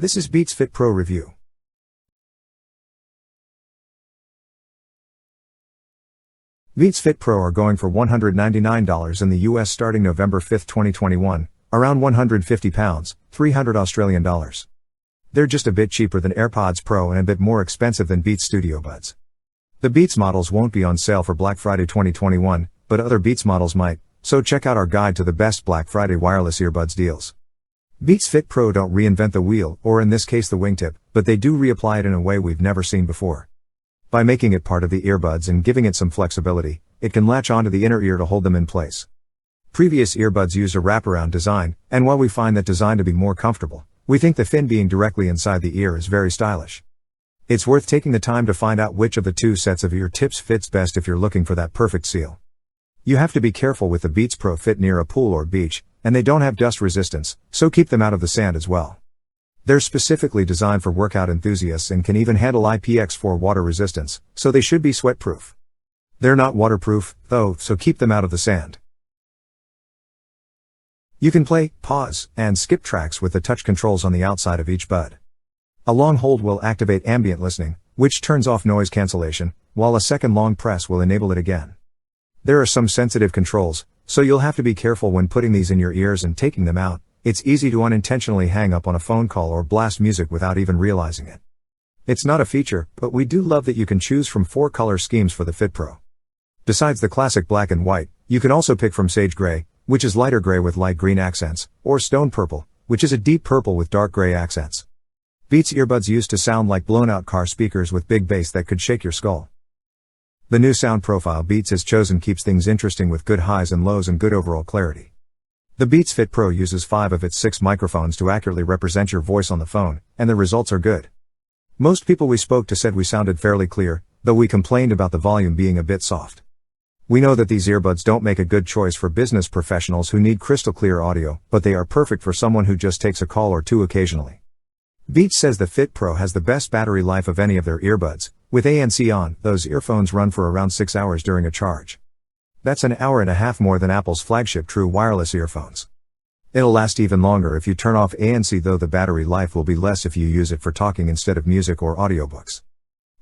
This is Beats Fit Pro review. Beats Fit Pro are going for $199 in the US starting November 5, 2021, around £150, $300 Australian. They're just a bit cheaper than AirPods Pro and a bit more expensive than Beats Studio Buds. The Beats models won't be on sale for Black Friday 2021, but other Beats models might, so check out our guide to the best Black Friday wireless earbuds deals. Beats Fit Pro don't reinvent the wheel, or in this case the wingtip, but they do reapply it in a way we've never seen before. By making it part of the earbuds and giving it some flexibility, it can latch onto the inner ear to hold them in place. Previous earbuds used a wraparound design, and while we find that design to be more comfortable, we think the fin being directly inside the ear is very stylish. It's worth taking the time to find out which of the two sets of ear tips fits best if you're looking for that perfect seal. You have to be careful with the Beats Pro fit near a pool or beach, and they don't have dust resistance, so keep them out of the sand as well. They're specifically designed for workout enthusiasts and can even handle IPX4 water resistance, so they should be sweat-proof. They're not waterproof, though, so keep them out of the sand. You can play, pause, and skip tracks with the touch controls on the outside of each bud. A long hold will activate ambient listening, which turns off noise cancellation, while a second long press will enable it again. There are some sensitive controls, so you'll have to be careful when putting these in your ears and taking them out. It's easy to unintentionally hang up on a phone call or blast music without even realizing it. It's not a feature, but we do love that you can choose from 4 color schemes for the Fit Pro. Besides the classic black and white, you can also pick from sage gray, which is lighter gray with light green accents, or stone purple, which is a deep purple with dark gray accents. Beats earbuds used to sound like blown-out car speakers with big bass that could shake your skull. The new sound profile Beats has chosen keeps things interesting with good highs and lows and good overall clarity. The Beats Fit Pro uses 5 of its 6 microphones to accurately represent your voice on the phone, and the results are good. Most people we spoke to said we sounded fairly clear, though we complained about the volume being a bit soft. We know that these earbuds don't make a good choice for business professionals who need crystal clear audio, but they are perfect for someone who just takes a call or two occasionally. Beats says the Fit Pro has the best battery life of any of their earbuds. With ANC on, those earphones run for around 6 hours during a charge. That's an hour and a half more than Apple's flagship true wireless earphones. It'll last even longer if you turn off ANC, though the battery life will be less if you use it for talking instead of music or audiobooks.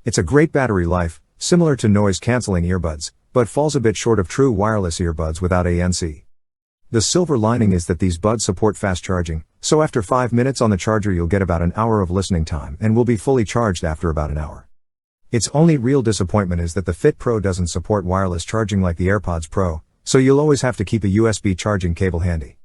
It's a great battery life, similar to noise-canceling earbuds, but falls a bit short of true wireless earbuds without ANC. The silver lining is that these buds support fast charging, so after 5 minutes on the charger you'll get about an hour of listening time and will be fully charged after about an hour. Its only real disappointment is that the Fit Pro doesn't support wireless charging like the AirPods Pro, so you'll always have to keep a USB charging cable handy.